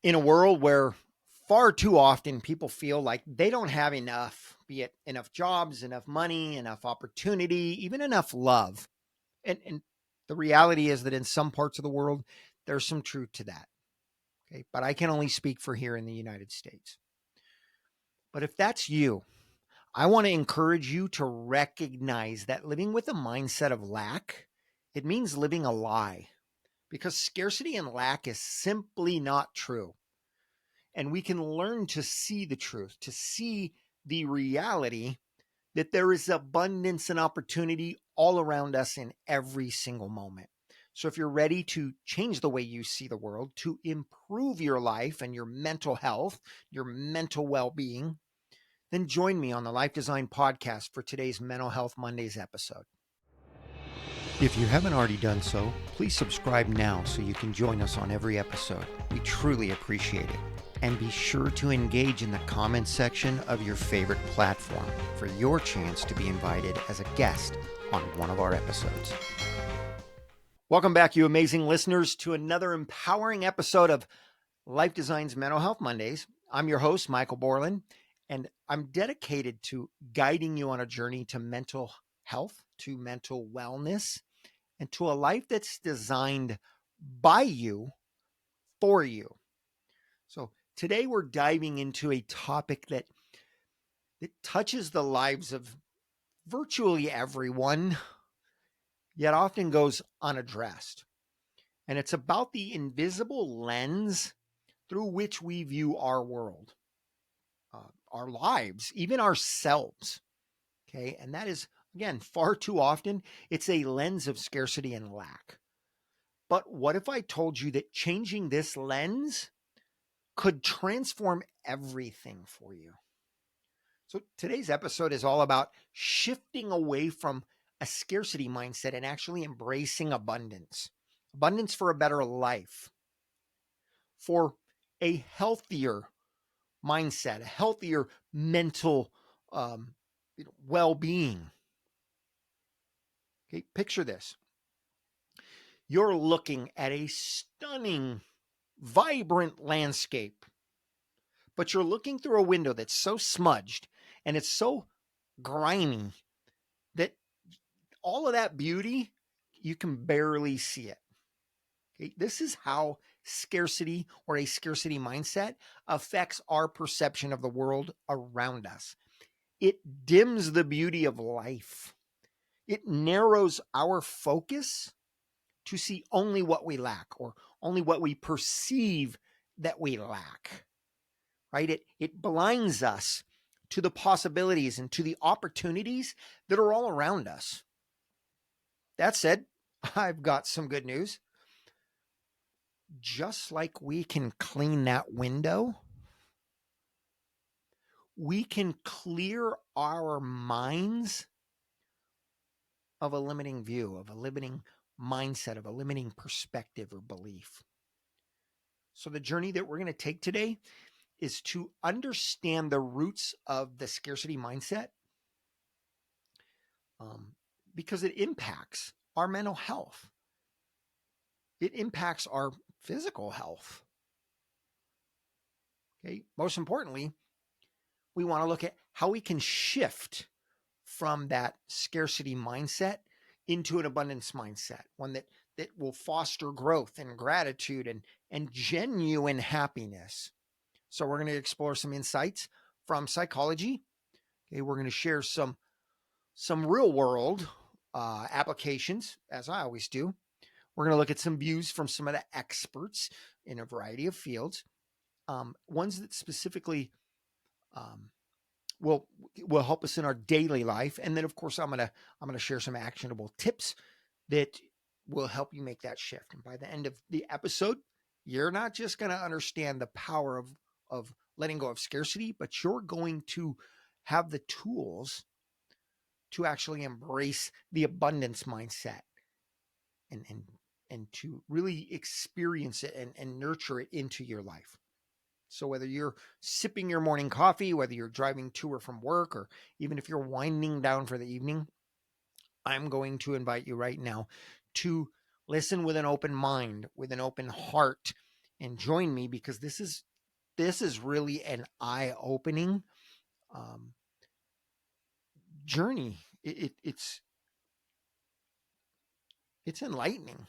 In a world where far too often people feel like they don't have enough, be it enough jobs, enough money, enough opportunity, even enough love. And the reality is that in some parts of the world, there's some truth to that. Okay. But I can only speak for here in the United States. But if that's you, I want to encourage you to recognize that living with a mindset of lack, it means living a lie, because scarcity and lack is simply not true. And we can learn to see the truth, to see the reality that there is abundance and opportunity all around us in every single moment. So if you're ready to change the way you see the world, to improve your life and your mental health, your mental well-being, then join me on the LifeDezign podcast for today's Mental Health Mondays episode. If you haven't already done so, please subscribe now so you can join us on every episode. We truly appreciate it. And be sure to engage in the comments section of your favorite platform for your chance to be invited as a guest on one of our episodes. Welcome back, you amazing listeners, to another empowering episode of LifeDesign's Mental Health Mondays. I'm your host, Michael Borland, and I'm dedicated to guiding you on a journey to mental health, to mental wellness, and to a life that's designed by you, for you. So today we're diving into a topic that touches the lives of virtually everyone, yet often goes unaddressed. And it's about the invisible lens through which we view our world, our lives, even ourselves. Okay. And that is, again, far too often, it's a lens of scarcity and lack. But what if I told you that changing this lens could transform everything for you? So today's episode is all about shifting away from a scarcity mindset and actually embracing abundance. Abundance for a better life, for a healthier mindset, a healthier mental well-being. Okay, picture this. You're looking at a stunning, vibrant landscape, but you're looking through a window that's so smudged and it's so grimy that all of that beauty, you can barely see it. Okay? This is how scarcity or a scarcity mindset affects our perception of the world around us. It dims the beauty of life. It narrows our focus to see only what we lack or only what we perceive that we lack. Right? It blinds us to the possibilities and to the opportunities that are all around us. That said, I've got some good news. Just like we can clean that window, we can clear our minds of a limiting view, of a limiting mindset, of a limiting perspective or belief. So the journey that we're going to take today is to understand the roots of the scarcity mindset, because it impacts our mental health. It impacts our physical health. Okay. Most importantly, we want to look at how we can shift from that scarcity mindset into an abundance mindset, one that will foster growth and gratitude and genuine happiness. So we're going to explore some insights from psychology. Okay, we're going to share some real world applications, as I always do. We're going to look at some views from some of the experts in a variety of fields, ones that specifically will help us in our daily life. And then, of course, I'm going to share some actionable tips that will help you make that shift. And by the end of the episode, you're not just going to understand the power of letting go of scarcity, but you're going to have the tools to actually embrace the abundance mindset and to really experience it and nurture it into your life. So whether you're sipping your morning coffee, whether you're driving to or from work, or even if you're winding down for the evening, I'm going to invite you right now to listen with an open mind, with an open heart, and join me, because this is really an eye-opening um, journey. It's enlightening,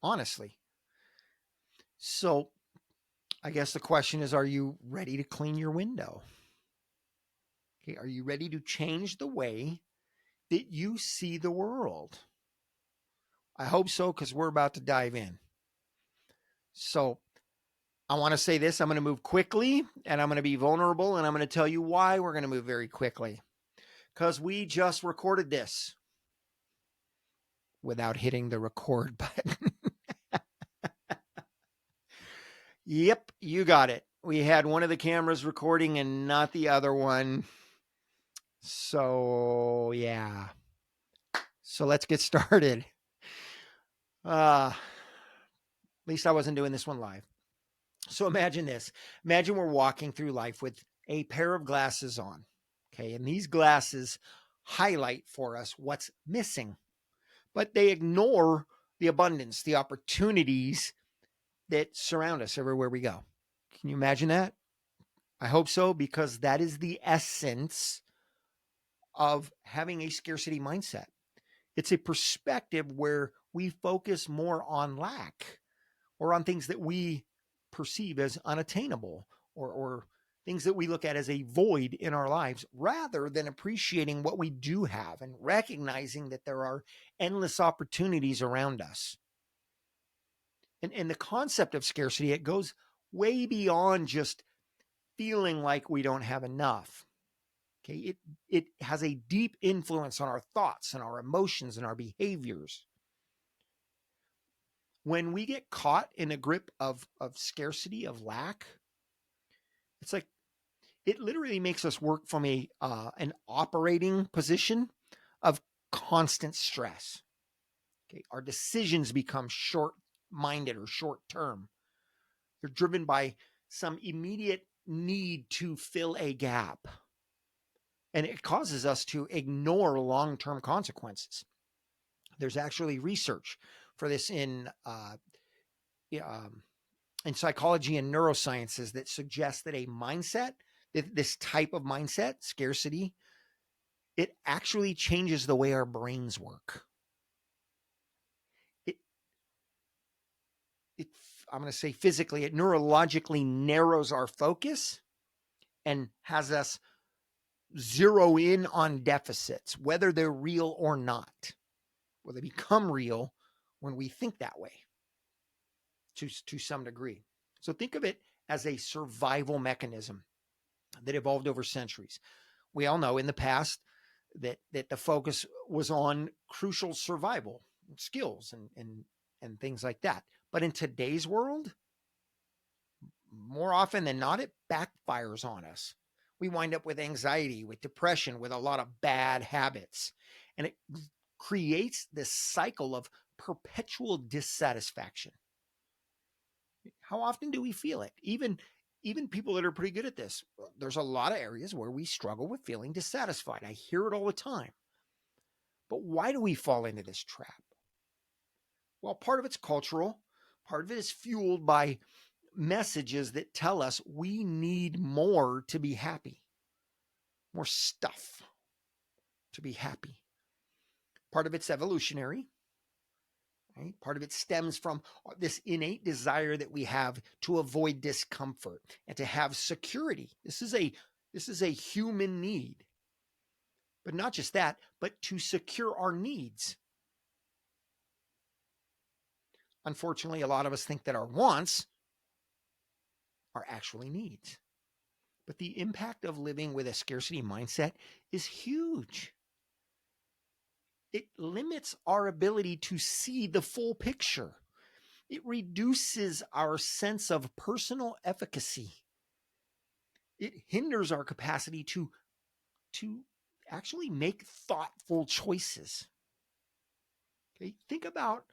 honestly. So I guess the question is, are you ready to clean your window? Okay, are you ready to change the way that you see the world? I hope so, because we're about to dive in. So I want to say this. I'm going to move quickly, and I'm going to be vulnerable, and I'm going to tell you why we're going to move very quickly. Because we just recorded this without hitting the record button. Yep, you got it. We had one of the cameras recording and not the other one. So, yeah. So let's get started. At least I wasn't doing this one live. So imagine this. Imagine we're walking through life with a pair of glasses on. Okay. And these glasses highlight for us what's missing, but they ignore the abundance, the opportunities that surround us everywhere we go. Can you imagine that? I hope so, because that is the essence of having a scarcity mindset. It's a perspective where we focus more on lack, or on things that we perceive as unattainable, or things that we look at as a void in our lives, rather than appreciating what we do have and recognizing that there are endless opportunities around us. And the concept of scarcity, it goes way beyond just feeling like we don't have enough. Okay, it has a deep influence on our thoughts and our emotions and our behaviors. When we get caught in a grip of scarcity, of lack, it's like it literally makes us work from an operating position of constant stress. Okay, our decisions become short-minded or short-term. They're driven by some immediate need to fill a gap, and it causes us to ignore long-term consequences. There's actually research for this in psychology and neurosciences that suggests that a mindset, this type of mindset, scarcity, it actually changes the way our brains work. It, it I'm going to say physically, it neurologically narrows our focus and has us zero in on deficits, whether they're real or not. Well, they become real when we think that way to some degree. So think of it as a survival mechanism that evolved over centuries. We all know in the past that the focus was on crucial survival skills and things like that. But in today's world, more often than not, it backfires on us. We wind up with anxiety, with depression, with a lot of bad habits. And it creates this cycle of perpetual dissatisfaction. How often do we feel it? Even people that are pretty good at this, there's a lot of areas where we struggle with feeling dissatisfied. I hear it all the time. But why do we fall into this trap? Well, part of it's cultural. Part of it is fueled by messages that tell us we need more to be happy, more stuff to be happy. Part of it's evolutionary. Right? Part of it stems from this innate desire that we have to avoid discomfort and to have security. This is a human need. But not just that, but to secure our needs. Unfortunately, a lot of us think that our wants are actually needs. But the impact of living with a scarcity mindset is huge. It limits our ability to see the full picture. It reduces our sense of personal efficacy. It hinders our capacity to actually make thoughtful choices. Okay, think about,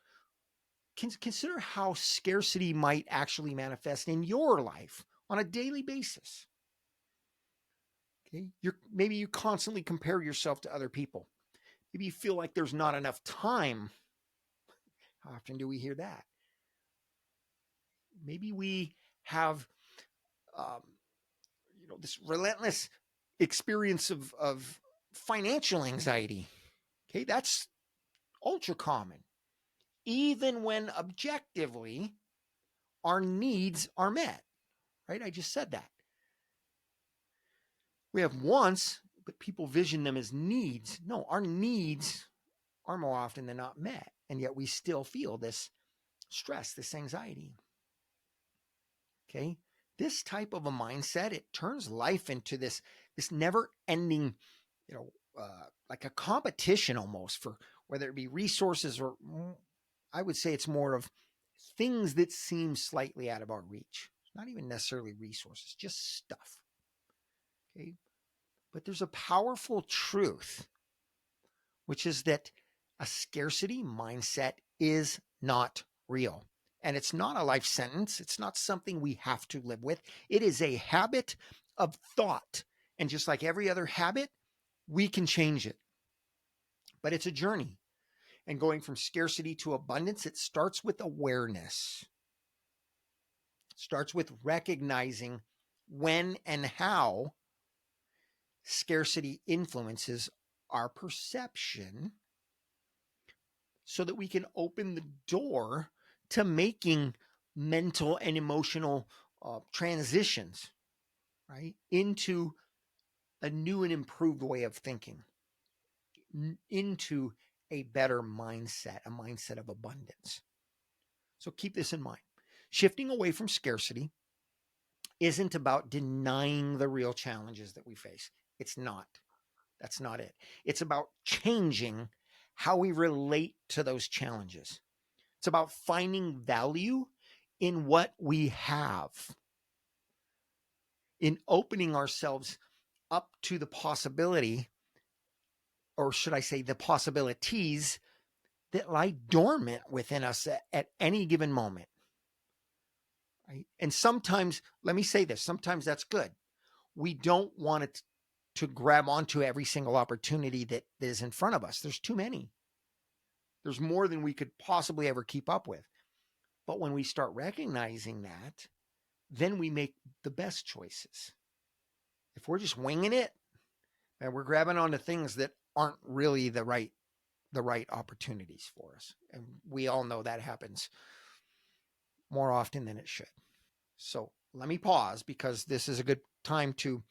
consider how scarcity might actually manifest in your life on a daily basis. Okay, maybe you constantly compare yourself to other people. Maybe you feel like there's not enough time. How often do we hear that? Maybe we have, um, this relentless experience of financial anxiety. Okay, that's ultra common. Even when objectively our needs are met, right? I just said that. We have wants, but people vision them as needs. No, our needs are more often than not met, and yet we still feel this stress, this anxiety. Okay, this type of a mindset, it turns life into this never-ending, like a competition almost, for whether it be resources or, I would say it's more of things that seem slightly out of our reach. Not even necessarily resources, just stuff. Okay, but there's a powerful truth, which is that a scarcity mindset is not real. And it's not a life sentence. It's not something we have to live with. It is a habit of thought. And just like every other habit, we can change it. But it's a journey. And going from scarcity to abundance, it starts with awareness. It starts with recognizing when and how scarcity influences our perception, so that we can open the door to making mental and emotional transitions, right, into a new and improved way of thinking, into a better mindset, a mindset of abundance. So keep this in mind. Shifting away from scarcity isn't about denying the real challenges that we face. It's not. That's not it. It's about changing how we relate to those challenges. It's about finding value in what we have, in opening ourselves up to the possibility, or should I say the possibilities, that lie dormant within us at any given moment. Right? And sometimes, let me say this, sometimes that's good. We don't want it to grab onto every single opportunity that is in front of us. There's too many. There's more than we could possibly ever keep up with. But when we start recognizing that, then we make the best choices. If we're just winging it and we're grabbing onto things that aren't really the right opportunities for us, and we all know that happens more often than it should. So let me pause, because this is a good time to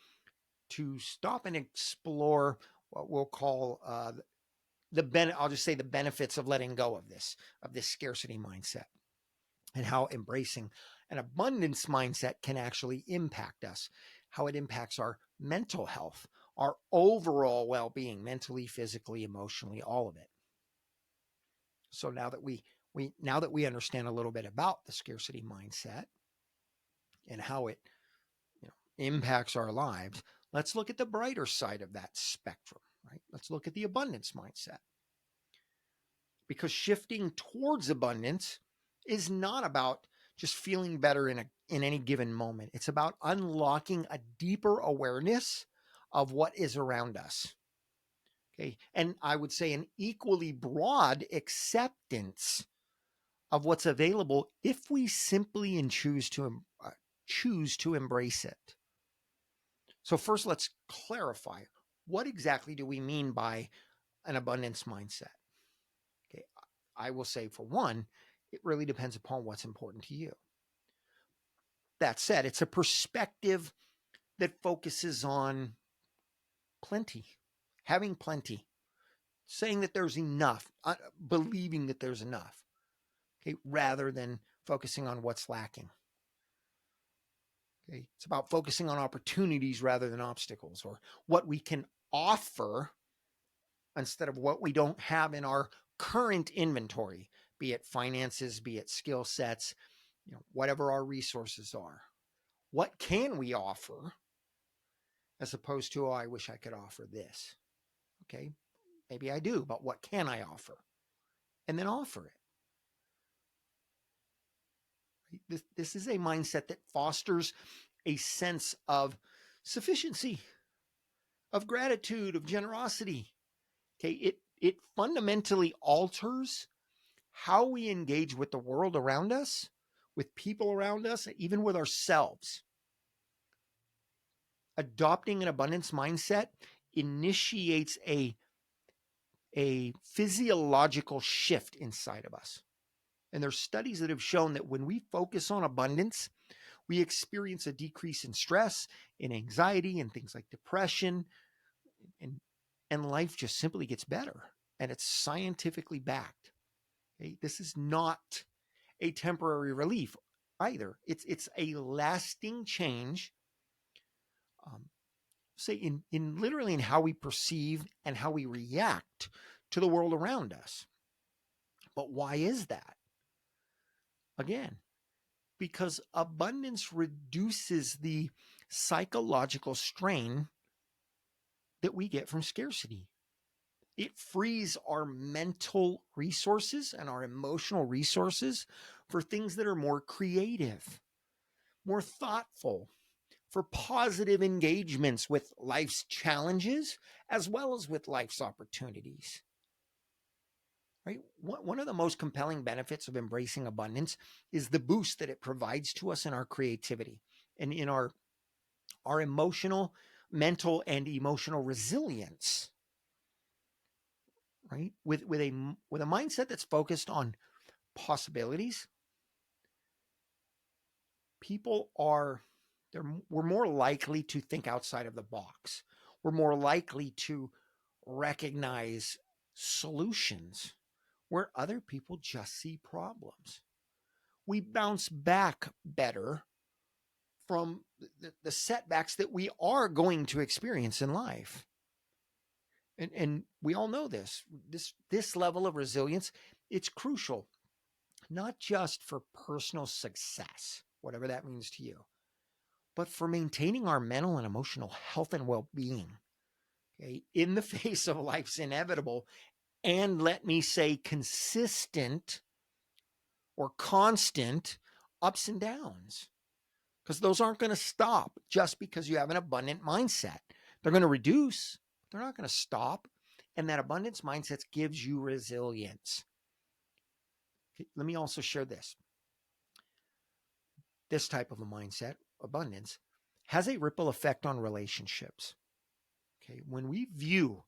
stop and explore what we'll call I'll just say the benefits of letting go of this scarcity mindset, and how embracing an abundance mindset can actually impact us, how it impacts our mental health, our overall well-being, mentally, physically, emotionally, all of it. So now that we understand a little bit about the scarcity mindset and how it impacts our lives, let's look at the brighter side of that spectrum, right? Let's look at the abundance mindset. Because shifting towards abundance is not about just feeling better in any given moment. It's about unlocking a deeper awareness of what is around us. Okay. And I would say an equally broad acceptance of what's available, if we simply and choose to embrace it. So first, let's clarify, what exactly do we mean by an abundance mindset? Okay. I will say, for one, it really depends upon what's important to you. That said, it's a perspective that focuses on plenty, having plenty, saying that there's enough, believing that there's enough, okay, rather than focusing on what's lacking. Okay, it's about focusing on opportunities rather than obstacles, or what we can offer instead of what we don't have in our current inventory, be it finances, be it skill sets, whatever our resources are. What can we offer, as opposed to, oh, I wish I could offer this. Okay, maybe I do, but what can I offer? And then offer it. This is a mindset that fosters a sense of sufficiency, of gratitude, of generosity. Okay, it fundamentally alters how we engage with the world around us with people around us, even with ourselves. Adopting an abundance mindset initiates a physiological shift inside of us. And there's studies that have shown that when we focus on abundance, we experience a decrease in stress, in anxiety, and things like depression, and and life just simply gets better. And it's scientifically backed. Okay? This is not a temporary relief either. It's a lasting change. Um, say in literally in how we perceive and how we react to the world around us. But why is that? Again, because abundance reduces the psychological strain that we get from scarcity. It frees our mental resources and our emotional resources for things that are more creative, more thoughtful, for positive engagements with life's challenges as well as with life's opportunities. Right? One of the most compelling benefits of embracing abundance is the boost that it provides to us in our creativity and in our emotional, mental, and emotional resilience. Right? With a mindset that's focused on possibilities, people are we're more likely to think outside of the box. We're more likely to recognize solutions where other people just see problems. We bounce back better from the setbacks that we are going to experience in life. And we all know this level of resilience, it's crucial, not just for personal success, whatever that means to you, but for maintaining our mental and emotional health and well-being, okay, in the face of life's inevitable and, let me say, consistent or constant ups and downs, because those aren't going to stop just because you have an abundant mindset. They're going to reduce, they're not going to stop. And that abundance mindset gives you resilience. Okay, let me also share this. This type of a mindset, abundance, has a ripple effect on relationships. Okay, when we view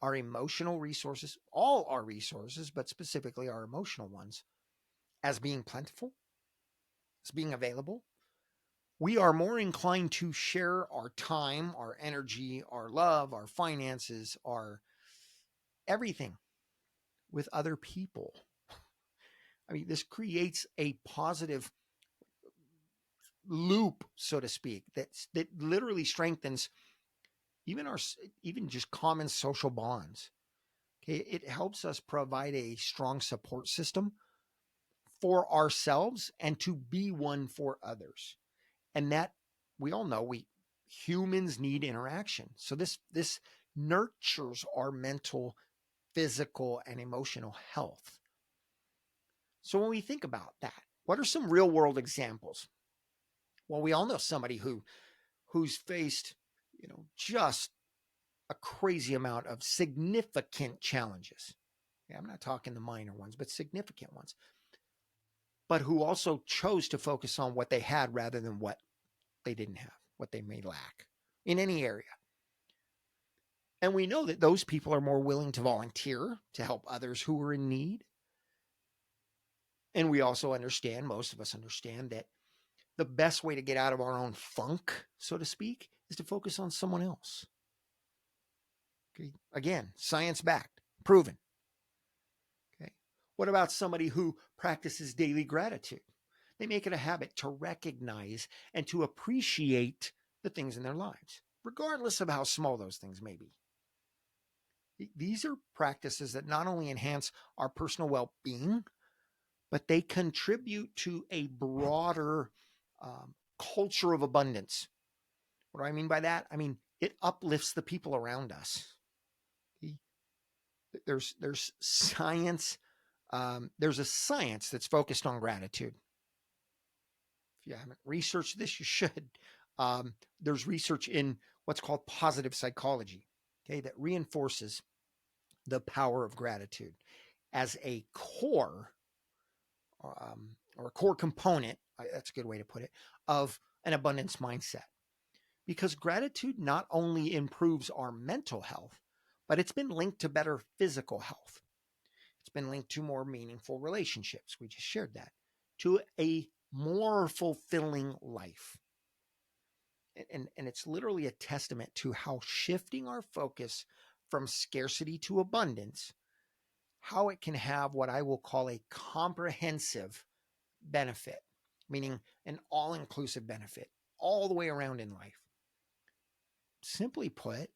our emotional resources, all our resources, but specifically our emotional ones, as being plentiful, as being available, we are more inclined to share our time, our energy, our love, our finances, our everything with other people. I mean, this creates a positive loop, so to speak, that literally strengthens even just common social bonds. Okay, it helps us provide a strong support system for ourselves and to be one for others. And that we all know humans need interaction. So this nurtures our mental, physical, and emotional health. So when we think about that, what are some real world examples? Well, we all know somebody who's faced, just a crazy amount of significant challenges. Yeah, I'm not talking the minor ones, but significant ones. But who also chose to focus on what they had rather than what they didn't have, what they may lack in any area. And we know that those people are more willing to volunteer to help others who are in need. And we also understand, most of us understand, that the best way to get out of our own funk, so to speak, is to focus on someone else. Okay. Again, science backed, proven. Okay. What about somebody who practices daily gratitude? They make it a habit to recognize and to appreciate the things in their lives, regardless of how small those things may be. These are practices that not only enhance our personal well-being, but they contribute to a broader culture of abundance. What do I mean by that? I mean, it uplifts the people around us. There's science. There's a science that's focused on gratitude. If you haven't researched this, you should. There's research in what's called positive psychology, okay, that reinforces the power of gratitude as a core or a core component, that's a good way to put it, of an abundance mindset. Because gratitude not only improves our mental health, but it's been linked to better physical health. It's been linked to more meaningful relationships. We just shared that. To a more fulfilling life. And it's literally a testament to how shifting our focus from scarcity to abundance, how it can have what I will call a comprehensive benefit, meaning an all inclusive benefit all the way around in life. Simply put,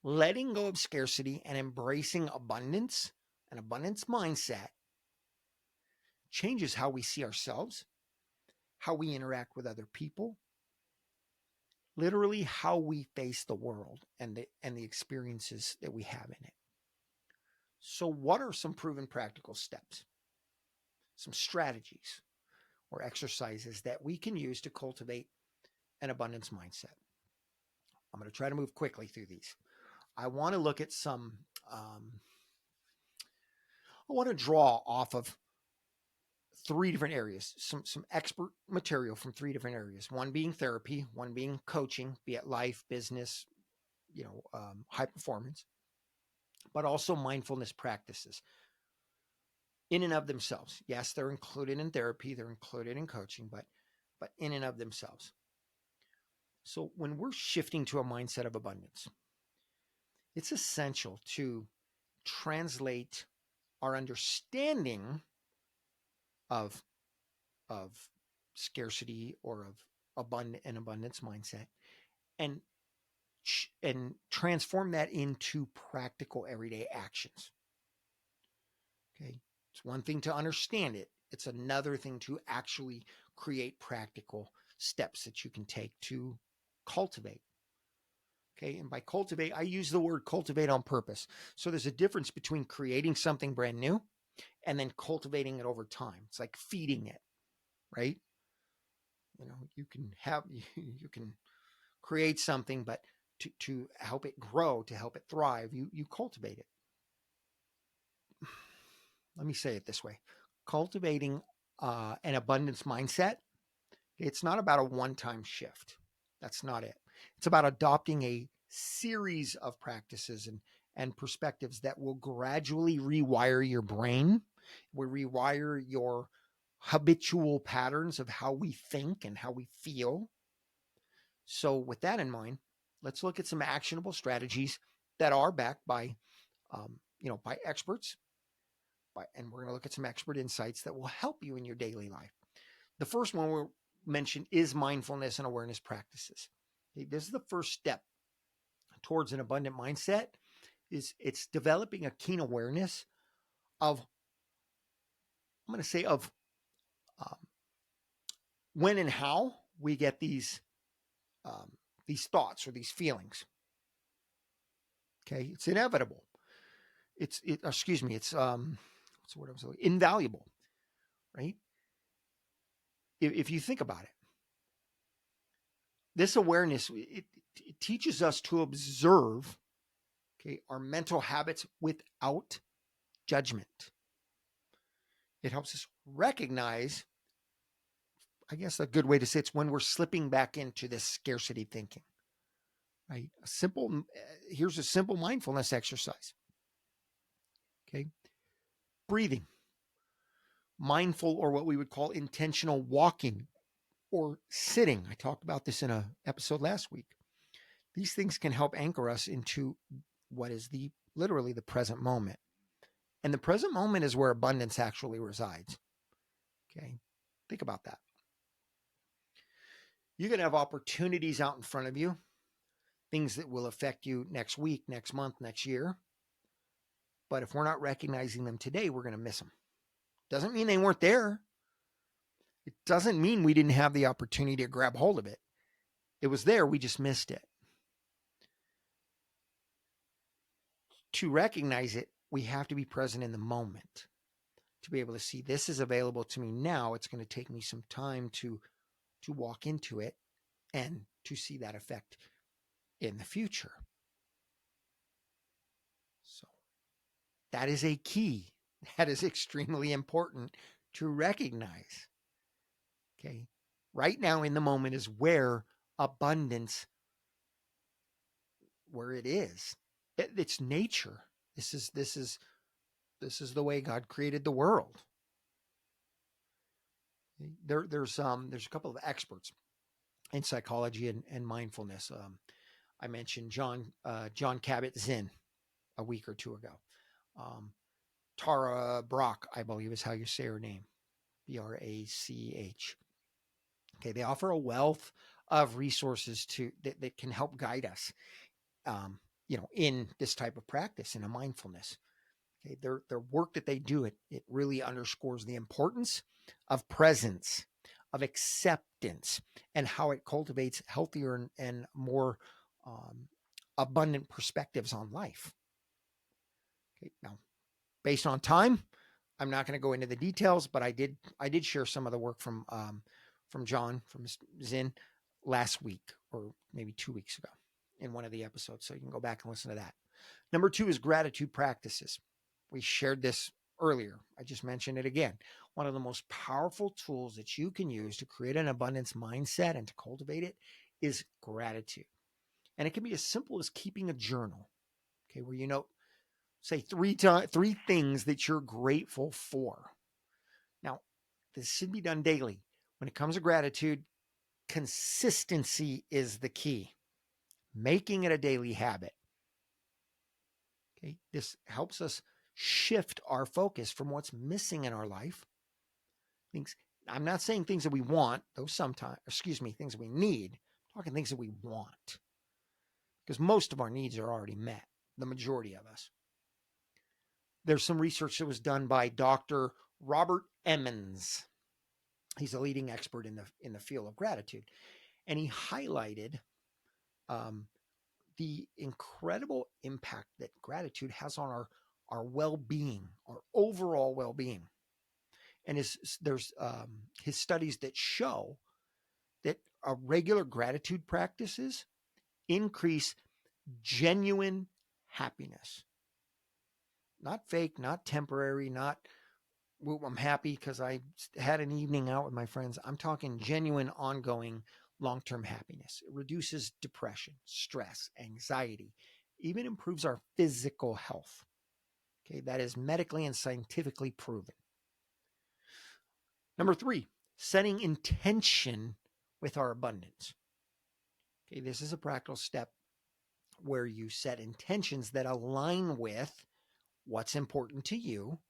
letting go of scarcity and embracing abundance, an abundance mindset, changes how we see ourselves, how we interact with other people, literally how we face the world and the experiences that we have in it. So what are some proven practical steps, some strategies or exercises that we can use to cultivate an abundance mindset? I'm going to try to move quickly through these. I want to look at I want to draw off of three different areas, some expert material from three different areas. One being therapy, one being coaching, be it life, business, high performance, but also mindfulness practices in and of themselves. Yes, they're included in therapy, they're included in coaching, but in and of themselves. So when we're shifting to a mindset of abundance, it's essential to translate our understanding of of scarcity or of an abundance mindset and and transform that into practical everyday actions. Okay, it's one thing to understand it, it's another thing to actually create practical steps that you can take to cultivate. Okay, and by cultivate, I use the word cultivate on purpose. So there's a difference between creating something brand new and then cultivating it over time. It's like feeding it, right? You can create something, but to help it grow, to help it thrive, you cultivate it. Let me say it this way: cultivating an abundance mindset, it's not about a one-time shift. That's not it. It's about adopting a series of practices and perspectives that will gradually rewire your brain, will rewire your habitual patterns of how we think and how we feel. So with that in mind, let's look at some actionable strategies that are backed by, by experts. And we're going to look at some expert insights that will help you in your daily life. The first one we'll mention is mindfulness and awareness practices. Okay, this is the first step towards an abundant mindset. It's developing a keen awareness of, I'm going to say, of um, when and how we get these thoughts or these feelings. Okay, it's inevitable. It's what's the word I'm saying? Invaluable, right? If you think about it, this awareness, it teaches us to observe, okay, our mental habits without judgment. It helps us recognize, I guess a good way to say it's when we're slipping back into this scarcity thinking, right? Here's a simple mindfulness exercise. Okay. Breathing, mindful, or what we would call intentional walking or sitting. I talked about this in an episode last week. These things can help anchor us into what is literally the present moment. And the present moment is where abundance actually resides. Okay. Think about that. You're going to have opportunities out in front of you, things that will affect you next week, next month, next year. But if we're not recognizing them today, we're going to miss them. Doesn't mean they weren't there. It doesn't mean we didn't have the opportunity to grab hold of it. It was there, we just missed it. To recognize it, we have to be present in the moment to be able to see this is available to me now. It's going to take me some time to walk into it and to see that effect in the future. So that is a key. That is extremely important to recognize. Okay. Right now in the moment is where abundance, where it is. It's nature. This is the way God created the world. There's a couple of experts in psychology and mindfulness. I mentioned John Kabat-Zinn a week or two ago. Um, Tara Brach, I believe is how you say her name, Brach. Okay, they offer a wealth of resources that can help guide us, in this type of practice, in a mindfulness. Okay, their work that they do, it really underscores the importance of presence, of acceptance, and how it cultivates healthier and more um, abundant perspectives on life. Okay, now based on time, I'm not going to go into the details, but I did share some of the work from John from Zinn last week or maybe 2 weeks ago in one of the episodes, so you can go back and listen to that. Number 2 is gratitude practices. We shared this earlier. I just mentioned it again. One of the most powerful tools that you can use to create an abundance mindset and to cultivate it is gratitude. And it can be as simple as keeping a journal, okay, where say three things that you're grateful for. Now, this should be done daily. When it comes to gratitude, consistency is the key. Making it a daily habit. Okay, this helps us shift our focus from what's missing in our life. Things I'm not saying things that we want, though sometimes, things that we need. I'm talking things that we want. Because most of our needs are already met, the majority of us. There's some research that was done by Dr. Robert Emmons. He's a leading expert in the field of gratitude, and he highlighted um, the incredible impact that gratitude has on our well-being, our overall well-being. And there's his studies that show that regular gratitude practices increase genuine happiness, not fake, not temporary, not I'm happy because I had an evening out with my friends. I'm talking genuine, ongoing, long-term happiness. It reduces depression, stress, anxiety, even improves our physical health. Okay, that is medically and scientifically proven. Number 3, setting intention with our abundance. Okay, this is a practical step where you set intentions that align with what's important to you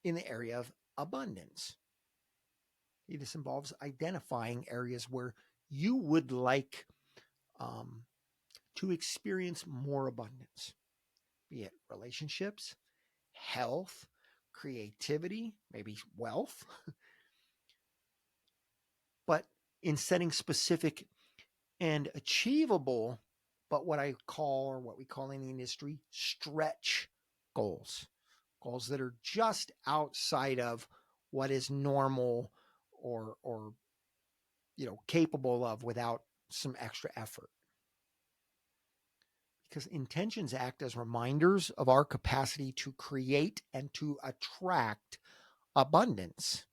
in the area of abundance. This involves identifying areas where you would like um, to experience more abundance, be it relationships, health, creativity, maybe wealth, but in setting specific and achievable, but what I call, or what we call in the industry, stretch goals, goals that are just outside of what is normal or capable of without some extra effort. Because intentions act as reminders of our capacity to create and to attract abundance.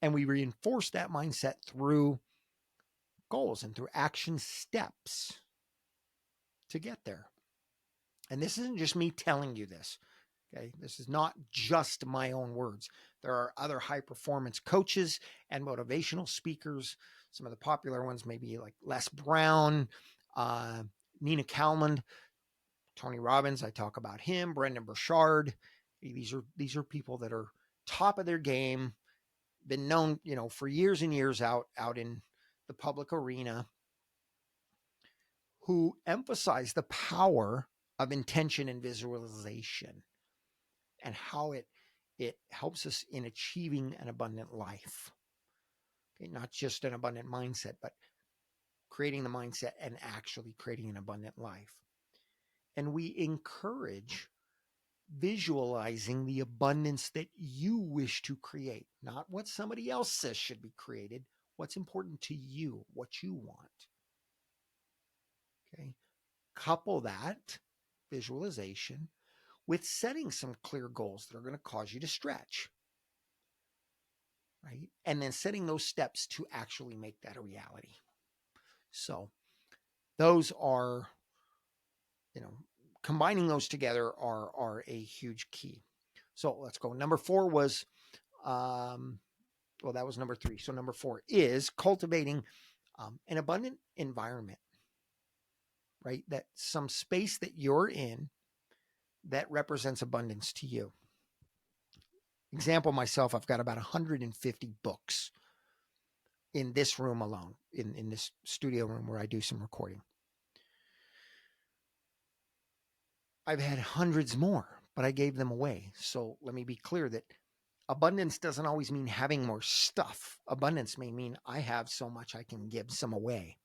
And we reinforce that mindset through goals and through action steps to get there. And this isn't just me telling you this. Okay, this is not just my own words. There are other high performance coaches and motivational speakers. Some of the popular ones may be like Les Brown, Nina Kalman, Tony Robbins. I talk about him. Brendan Burchard. These are people that are top of their game, been known for years and years out in the public arena, who emphasize the power of intention and visualization, and how it helps us in achieving an abundant life. Okay, not just an abundant mindset, but creating the mindset and actually creating an abundant life. And we encourage visualizing the abundance that you wish to create, not what somebody else says should be created, what's important to you, what you want. Okay. Couple that visualization with setting some clear goals that are going to cause you to stretch. right? And then setting those steps to actually make that a reality. So those are, combining those together are a huge key. So let's go. Number 4 was, that was number 3. So number 4 is cultivating an abundant environment, right? That some space that you're in that represents abundance to you. Example, myself, I've got about 150 books in this room alone, in this studio room where I do some recording. I've had hundreds more, but I gave them away. So let me be clear that abundance doesn't always mean having more stuff. Abundance may mean I have so much I can give some away.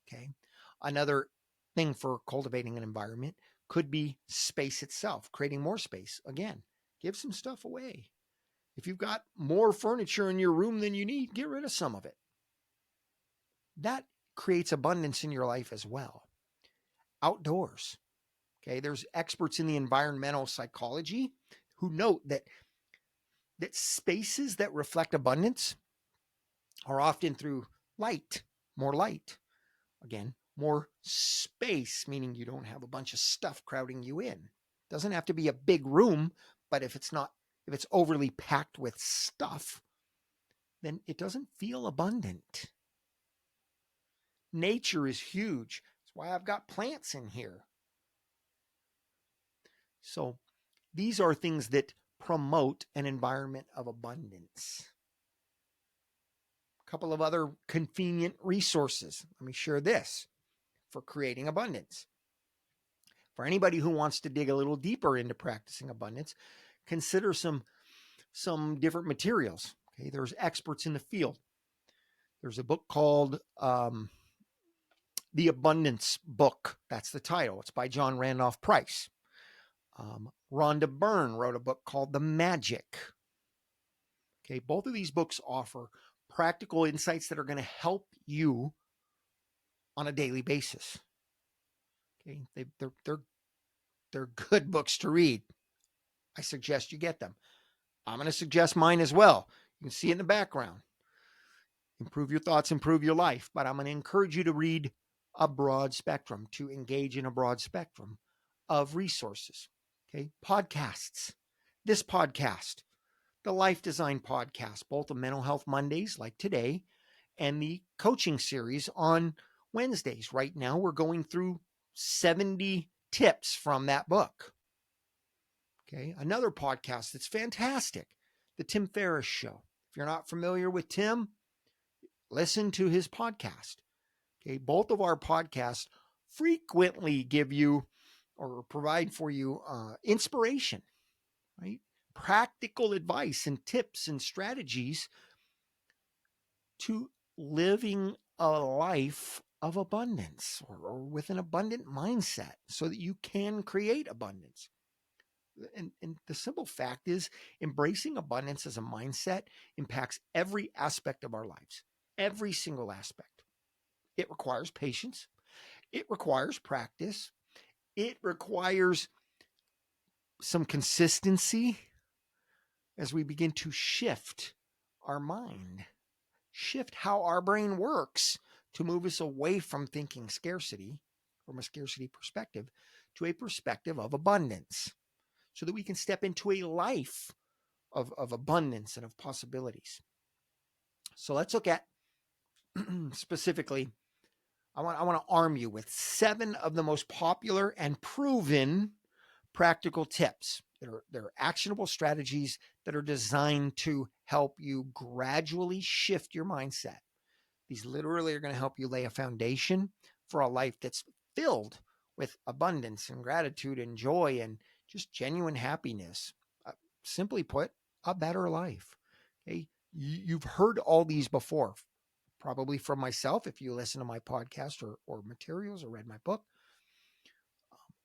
Okay. Another thing for cultivating an environment could be space itself, creating more space. Again, give some stuff away. If you've got more furniture in your room than you need, get rid of some of it. That creates abundance in your life as well. Outdoors. Okay. There's experts in the environmental psychology who note that spaces that reflect abundance are often through light, more light. Again, more space, meaning you don't have a bunch of stuff crowding you in. Doesn't have to be a big room, but if it's overly packed with stuff, then it doesn't feel abundant. Nature is huge. That's why I've got plants in here. So these are things that promote an environment of abundance. A couple of other convenient resources. Let me share this for creating abundance. For anybody who wants to dig a little deeper into practicing abundance, consider some different materials. Okay, there's experts in the field. There's a book called The Abundance Book. That's the title. It's by John Randolph Price. Rhonda Byrne wrote a book called The Magic. Okay, both of these books offer practical insights that are going to help you on a daily basis. Okay, they're good books to read. I suggest you get them. I'm going to suggest mine as well. You can see it in the background. Improve your thoughts, improve your life. But I'm going to encourage you to read a broad spectrum, to engage in a broad spectrum of resources. Okay, podcasts. This podcast, the LifeDezign podcast, both the Mental Health Mondays like today and the coaching series on Wednesdays. Right now, we're going through 70 tips from that book. Okay, another podcast that's fantastic, The Tim Ferriss Show. If you're not familiar with Tim, listen to his podcast. Okay, both of our podcasts frequently give you or provide for you inspiration, right? Practical advice and tips and strategies to living a life of abundance or with an abundant mindset so that you can create abundance. And the simple fact is, embracing abundance as a mindset impacts every aspect of our lives, every single aspect. It requires patience. It requires practice. It requires some consistency as we begin to shift our mind, shift how our brain works to move us away from thinking scarcity, from a scarcity perspective, to a perspective of abundance, so that we can step into a life of abundance and of possibilities. So let's look at specifically, I want to arm you with 7 of the most popular and proven practical tips. They're actionable strategies that are designed to help you gradually shift your mindset. These literally are going to help you lay a foundation for a life that's filled with abundance and gratitude and joy and just genuine happiness. Simply put, a better life. Okay? You've heard all these before, probably from myself if you listen to my podcast or materials or read my book.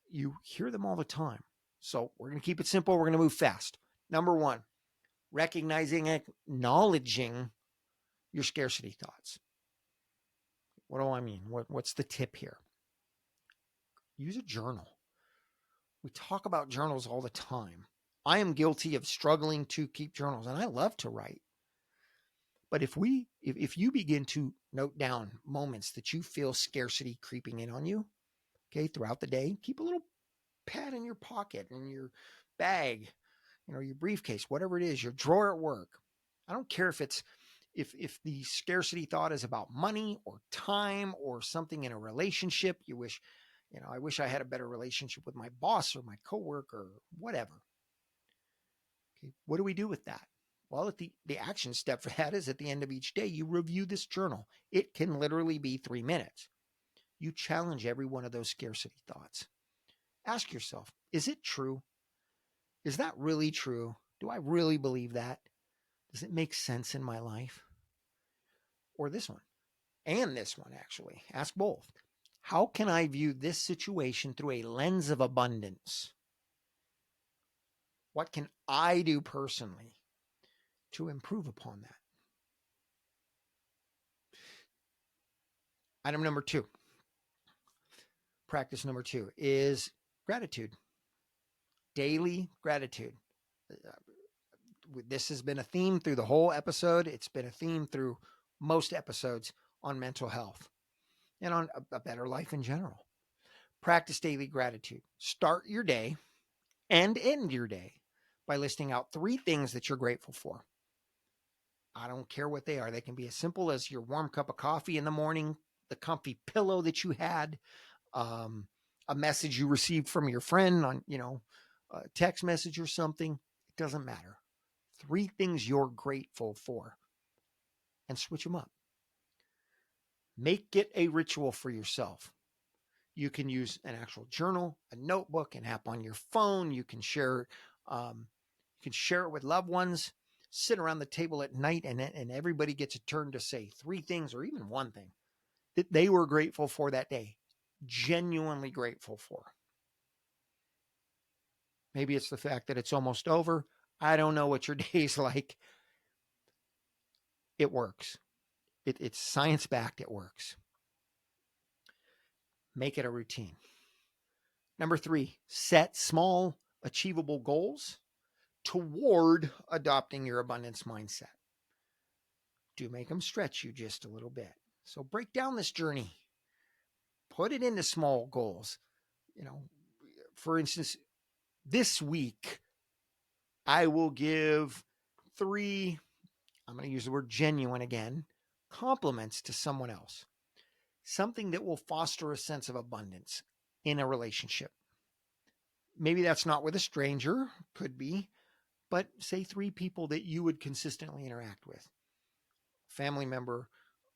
You hear them all the time. So we're going to keep it simple. We're going to move fast. Number 1, recognizing and acknowledging your scarcity thoughts. What do I mean? What's the tip here? Use a journal. We talk about journals all the time. I am guilty of struggling to keep journals, and I love to write. But if you begin to note down moments that you feel scarcity creeping in on you, okay, throughout the day, keep a little pad in your pocket, in your bag, your briefcase, whatever it is, your drawer at work. I don't care if it's if the scarcity thought is about money or time or something in a relationship. You wish, I wish I had a better relationship with my boss or my coworker or whatever. Okay, what do we do with that? Well, the action step for that is at the end of each day, you review this journal. It can literally be 3 minutes. You challenge every one of those scarcity thoughts. Ask yourself, is it true? Is that really true? Do I really believe that? Does it make sense in my life? Or this one, and this one actually. Ask both. How can I view this situation through a lens of abundance? What can I do personally to improve upon that? Item number 2, practice number 2 is gratitude. Daily gratitude. This has been a theme through the whole episode. It's been a theme through most episodes on mental health and on a better life in general. Practice daily gratitude. Start your day and end your day by listing out 3 things that you're grateful for. I don't care what they are. They can be as simple as your warm cup of coffee in the morning, the comfy pillow that you had, a message you received from your friend on, a text message or something. It doesn't matter. 3 things you're grateful for and switch them up. Make it a ritual for yourself. You can use an actual journal, a notebook, an app on your phone. You can share it with loved ones. Sit around the table at night and everybody gets a turn to say 3 things or even 1 thing that they were grateful for that day, genuinely grateful for. Maybe it's the fact that it's almost over. I don't know what your day's like. It works. It's science-backed. It works. Make it a routine. Number 3, set small, achievable goals toward adopting your abundance mindset. Do make them stretch you just a little bit. So break down this journey. Put it into small goals. For instance, this week, I will give 3, I'm going to use the word genuine again, compliments to someone else. Something that will foster a sense of abundance in a relationship. Maybe that's not with a stranger, could be, but say 3 people that you would consistently interact with. Family member,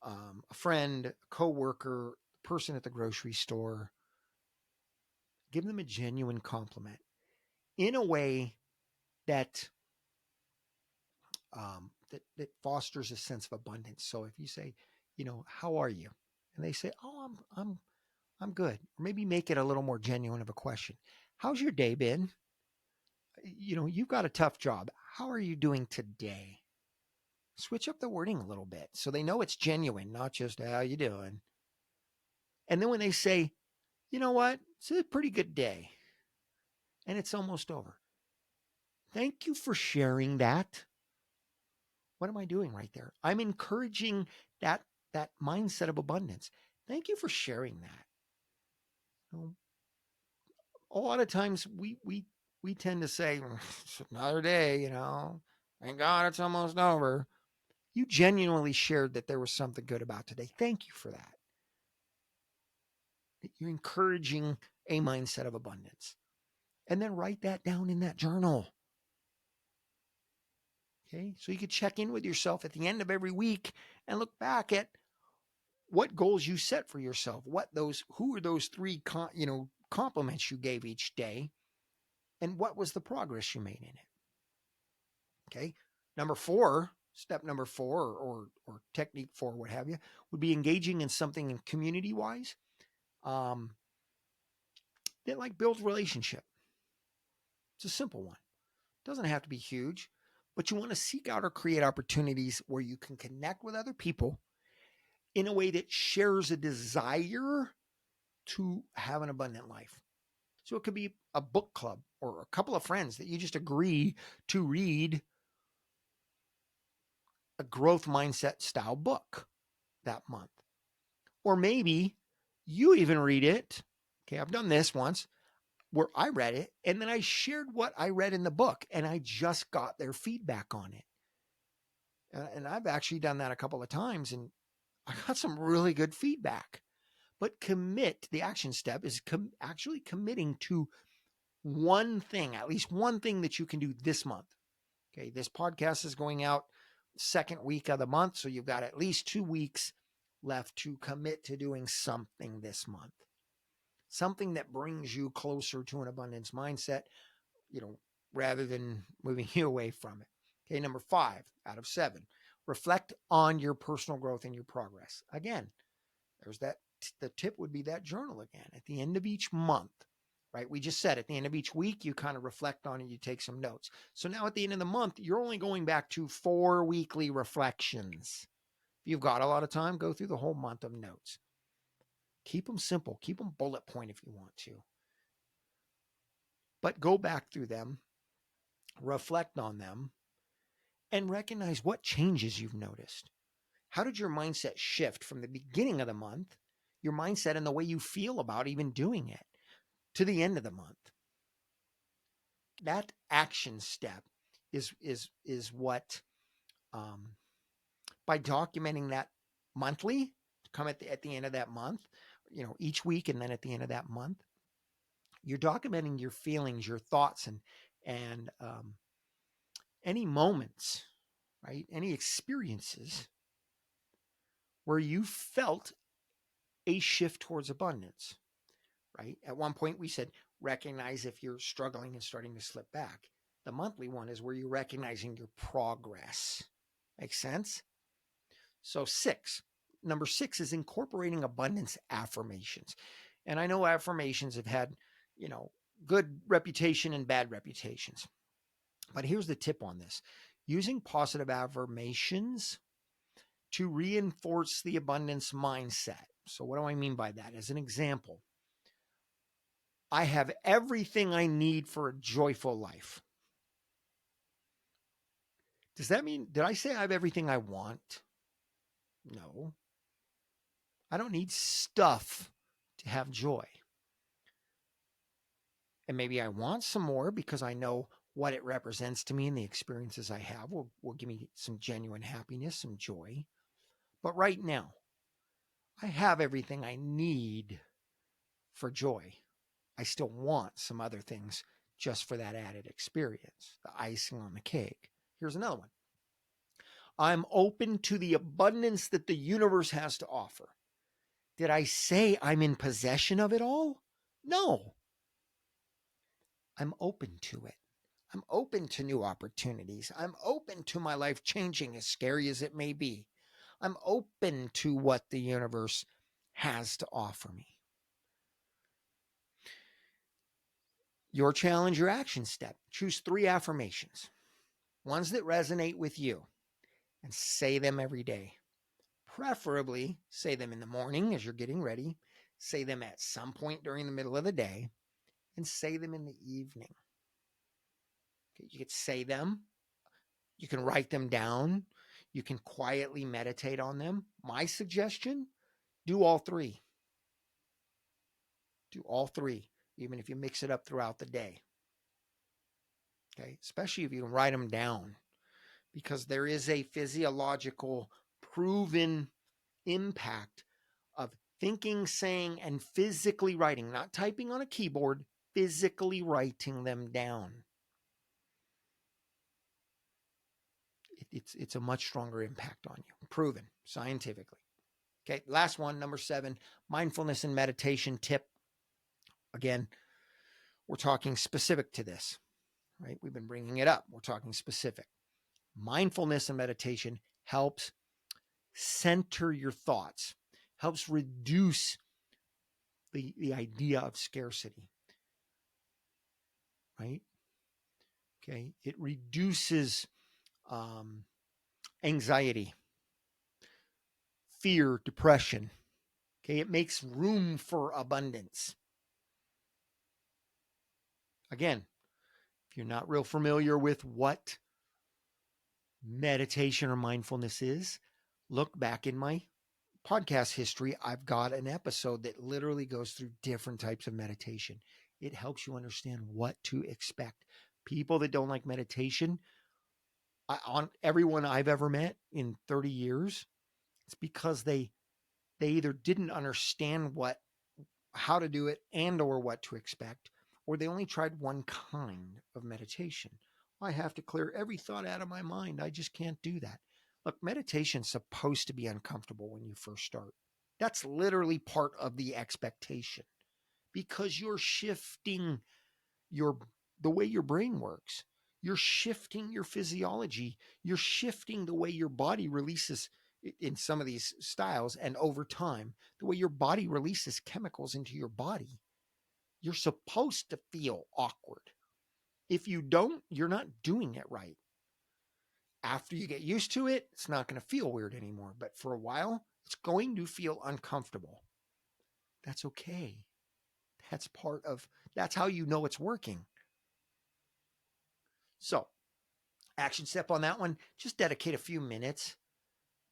a friend, a coworker, person at the grocery store. Give them a genuine compliment in a way that that fosters a sense of abundance. So if you say, how are you? And they say, oh, I'm good. Or maybe make it a little more genuine of a question. How's your day been? You've got a tough job. How are you doing today? Switch up the wording a little bit so they know it's genuine, not just how you doing. And then when they say, you know what, it's a pretty good day and it's almost over. Thank you for sharing that. What am I doing right there? I'm encouraging that mindset of abundance. Thank you for sharing that. A lot of times we tend to say, it's another day, thank God it's almost over. You genuinely shared that there was something good about today. Thank you for that. You're encouraging a mindset of abundance. And then write that down in that journal. Okay, so you could check in with yourself at the end of every week and look back at what goals you set for yourself. Who are those 3 compliments you gave each day, and what was the progress you made in it? Okay, step number 4, or technique 4, what have you, would be engaging in something in community wise that builds relationship. It's a simple one. It doesn't have to be huge, but you want to seek out or create opportunities where you can connect with other people in a way that shares a desire to have an abundant life. So it could be a book club or a couple of friends that you just agree to read a growth mindset style book that month. Or maybe you even read it. Okay, I've done this once where I read it and then I shared what I read in the book and I just got their feedback on it. And I've actually done that a couple of times and I got some really good feedback. But the action step is actually committing to one thing, at least one thing that you can do this month. Okay, this podcast is going out second week of the month, so you've got at least 2 weeks left to commit to doing something this month. Something that brings you closer to an abundance mindset, rather than moving you away from it. Okay, number 5 out of 7, reflect on your personal growth and your progress. Again, there's that. The tip would be that journal again at the end of each month, right? We just said at the end of each week, you kind of reflect on it, you take some notes. So now at the end of the month, you're only going back to 4 weekly reflections. If you've got a lot of time, go through the whole month of notes. Keep them simple, keep them bullet point if you want to. But go back through them, reflect on them, and recognize what changes you've noticed. How did your mindset shift from the beginning of the month, your mindset and the way you feel about even doing it, to the end of the month? That action step is what, by documenting that monthly, come at the end of that month, each week, and then at the end of that month, you're documenting your feelings, your thoughts, and any moments, right? Any experiences where you felt a shift towards abundance, right? At one point we said, recognize if you're struggling and starting to slip back. The monthly one is where you're recognizing your progress. Make sense? So number 6 is incorporating abundance affirmations. And I know affirmations have had, good reputation and bad reputations. But here's the tip on this. Using positive affirmations to reinforce the abundance mindset. So what do I mean by that? As an example, I have everything I need for a joyful life. Does that mean, did I say I have everything I want? No. I don't need stuff to have joy. And maybe I want some more because I know what it represents to me and the experiences I have will give me some genuine happiness, some joy. But right now, I have everything I need for joy. I still want some other things just for that added experience, the icing on the cake. Here's another one. I'm open to the abundance that the universe has to offer. Did I say I'm in possession of it all? No. I'm open to it. I'm open to new opportunities. I'm open to my life changing, as scary as it may be. I'm open to what the universe has to offer me. Your challenge, your action step. Choose 3 affirmations, ones that resonate with you, and say them every day. Preferably say them in the morning as you're getting ready, say them at some point during the middle of the day, and say them in the evening. Okay, you could say them, you can write them down, you can quietly meditate on them. My suggestion, do all 3. Do all 3, even if you mix it up throughout the day. Okay, especially if you can write them down, because there is a physiological proven impact of thinking, saying, and physically writing, not typing on a keyboard, physically writing them down. It's a much stronger impact on you, proven scientifically. Okay, last one, number 7, mindfulness and meditation tip. Again, we're talking specific to this, right? We've been bringing it up. We're talking specific. Mindfulness and meditation helps center your thoughts, helps reduce the idea of scarcity, right? Okay, it reduces anxiety, fear, depression. Okay, it makes room for abundance. Again, if you're not real familiar with what meditation or mindfulness is, look back in my podcast history. I've got an episode that literally goes through different types of meditation. It helps you understand what to expect. People that don't like meditation, on everyone I've ever met in 30 years, it's because they either didn't understand how to do it and or what to expect, or they only tried one kind of meditation. I have to clear every thought out of my mind. I just can't do that. Look, meditation's supposed to be uncomfortable when you first start. That's literally part of the expectation, because you're shifting your the way your brain works. You're shifting your physiology. You're shifting the way your body releases, in some of these styles, and over time, the way your body releases chemicals into your body. You're supposed to feel awkward. If you don't, you're not doing it right. After you get used to it, it's not going to feel weird anymore. But for a while, it's going to feel uncomfortable. That's okay. That's how you know it's working. So, action step on that one, just dedicate a few minutes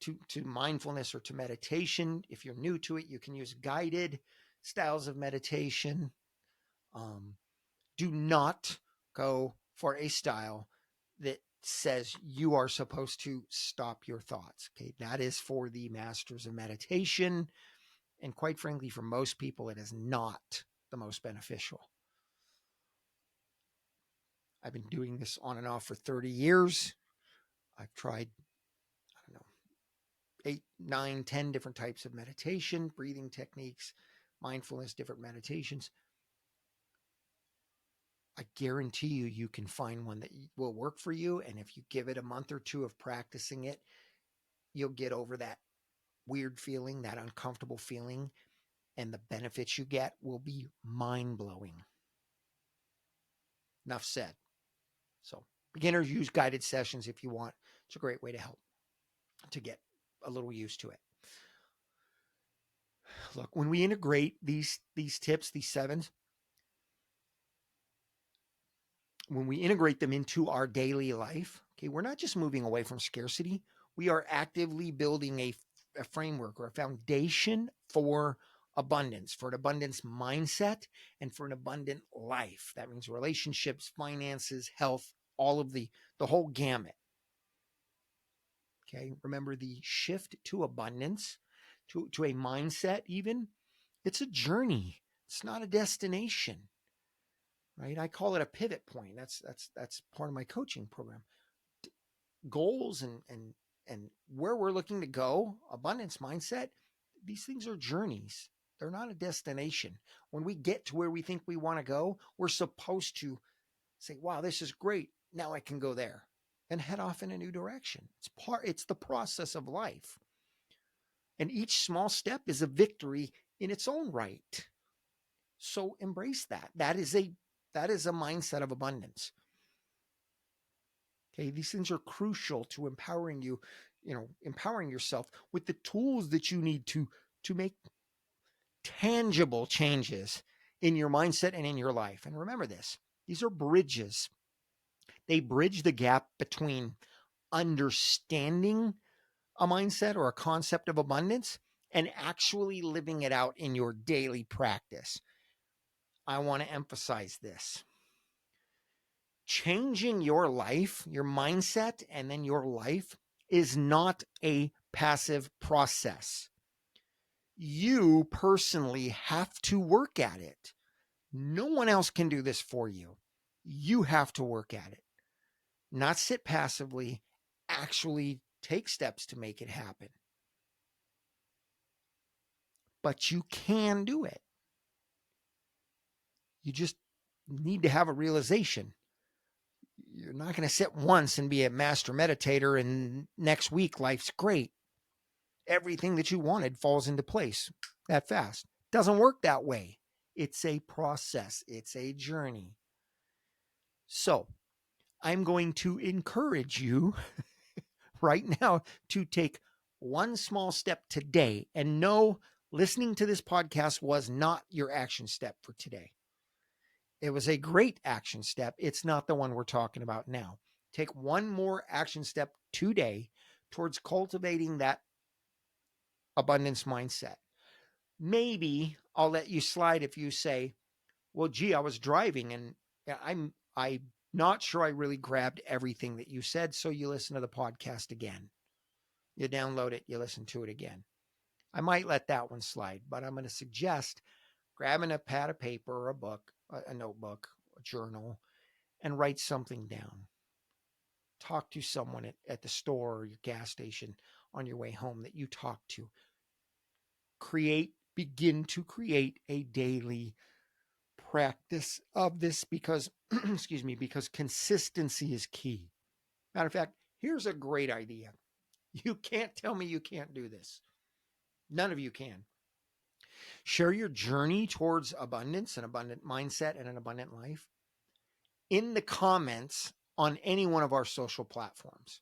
to mindfulness or to meditation. If you're new to it, you can use guided styles of meditation. Do not go for a style that says you are supposed to stop your thoughts. Okay, that is for the masters of meditation. And quite frankly, for most people, it is not the most beneficial. I've been doing this on and off for 30 years. I've tried, I don't know, 8, 9, 10 different types of meditation, breathing techniques, mindfulness, different meditations. I guarantee you can find one that will work for you. And if you give it a month or two of practicing it, you'll get over that weird feeling, that uncomfortable feeling, and the benefits you get will be mind-blowing. Enough said. So, beginners use guided sessions if you want. It's a great way to help to get a little used to it. Look, when we integrate these tips, these 7s, when we integrate them into our daily life, okay, we're not just moving away from scarcity. We are actively building a framework or a foundation for abundance, for an abundance mindset, and for an abundant life. That means relationships, finances, health, all of the whole gamut. Okay, remember the shift to abundance, to a mindset even. It's a journey. It's not a destination. Right? I call it a pivot point. That's part of my coaching program. Goals and where we're looking to go, abundance mindset, these things are journeys. They're not a destination. When we get to where we think we want to go, we're supposed to say, wow, this is great. Now I can go there and head off in a new direction. It's the process of life. And each small step is a victory in its own right. So embrace that. That is a mindset of abundance. Okay, these things are crucial to empowering you, empowering yourself with the tools that you need to make tangible changes in your mindset and in your life. And remember this, these are bridges. They bridge the gap between understanding a mindset or a concept of abundance and actually living it out in your daily practice. I want to emphasize this. Changing your life, your mindset, and then your life is not a passive process. You personally have to work at it. No one else can do this for you. You have to work at it. Not sit passively, actually take steps to make it happen. But you can do it. You just need to have a realization. You're not going to sit once and be a master meditator and next week life's great. Everything that you wanted falls into place that fast. Doesn't work that way. It's a process. It's a journey. So I'm going to encourage you right now to take one small step today, and no, listening to this podcast was not your action step for today. It was a great action step. It's not the one we're talking about now. Take one more action step today towards cultivating that abundance mindset. Maybe I'll let you slide if you say, well, gee, I was driving and I'm not sure I really grabbed everything that you said. So you listen to the podcast again. You download it, you listen to it again. I might let that one slide, but I'm going to suggest grabbing a pad of paper or a book, a notebook, a journal, and write something down. Talk to someone at the store or your gas station on your way home that you talk to. Begin to create a daily practice of this because, excuse me, because consistency is key. Matter of fact, here's a great idea. You can't tell me you can't do this. None of you can. Share your journey towards abundance, an abundant mindset, and an abundant life in the comments on any one of our social platforms.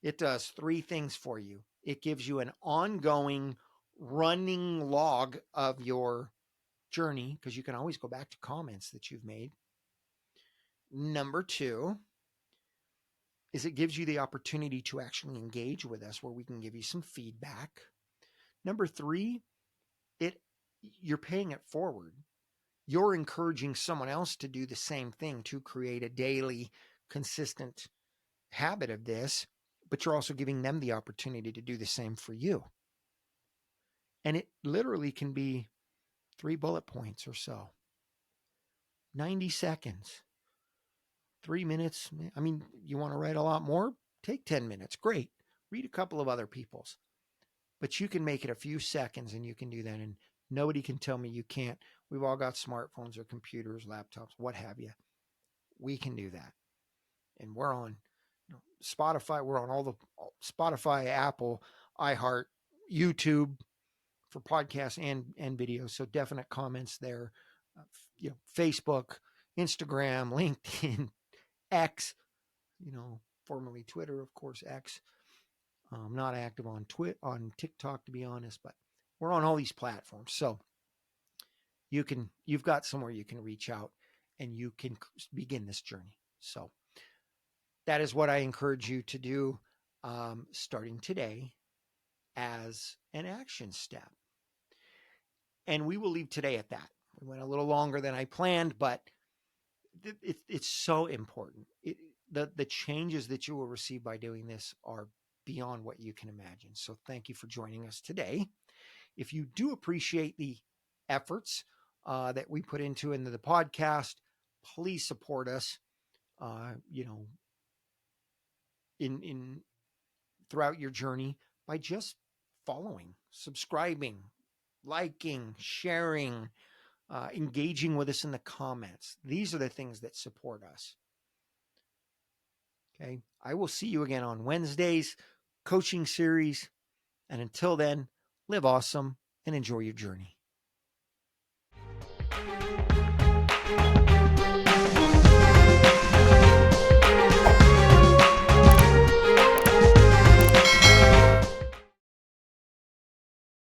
It does three things for you. It gives you an ongoing running log of your journey because you can always go back to comments that you've made. Number two is it gives you the opportunity to actually engage with us where we can give you some feedback. Number three, you're paying it forward. You're encouraging someone else to do the same thing to create a daily, consistent habit of this, but you're also giving them the opportunity to do the same for you. And it literally can be 3 bullet points or so. 90 seconds, 3 minutes. I mean, you want to write a lot more? Take 10 minutes. Great. Read a couple of other people's. But you can make it a few seconds and you can do that. And nobody can tell me you can't. We've all got smartphones or computers, laptops, what have you. We can do that. And we're on Spotify. We're on all the Spotify, Apple, iHeart, YouTube for podcasts and videos. So definite comments there. Facebook, Instagram, LinkedIn, X, formerly Twitter, of course, X. I'm not active on on TikTok, to be honest, but we're on all these platforms. So you've got somewhere you can reach out and you can begin this journey. So that is what I encourage you to do starting today as an action step. And we will leave today at that. We went a little longer than I planned, but it's so important. The changes that you will receive by doing this are beyond what you can imagine. So thank you for joining us today. If you do appreciate the efforts that we put into the podcast, please support us. In throughout your journey by just following, subscribing, liking, sharing, engaging with us in the comments. These are the things that support us. Okay. I will see you again on Wednesdays, coaching series. And until then, live awesome and enjoy your journey.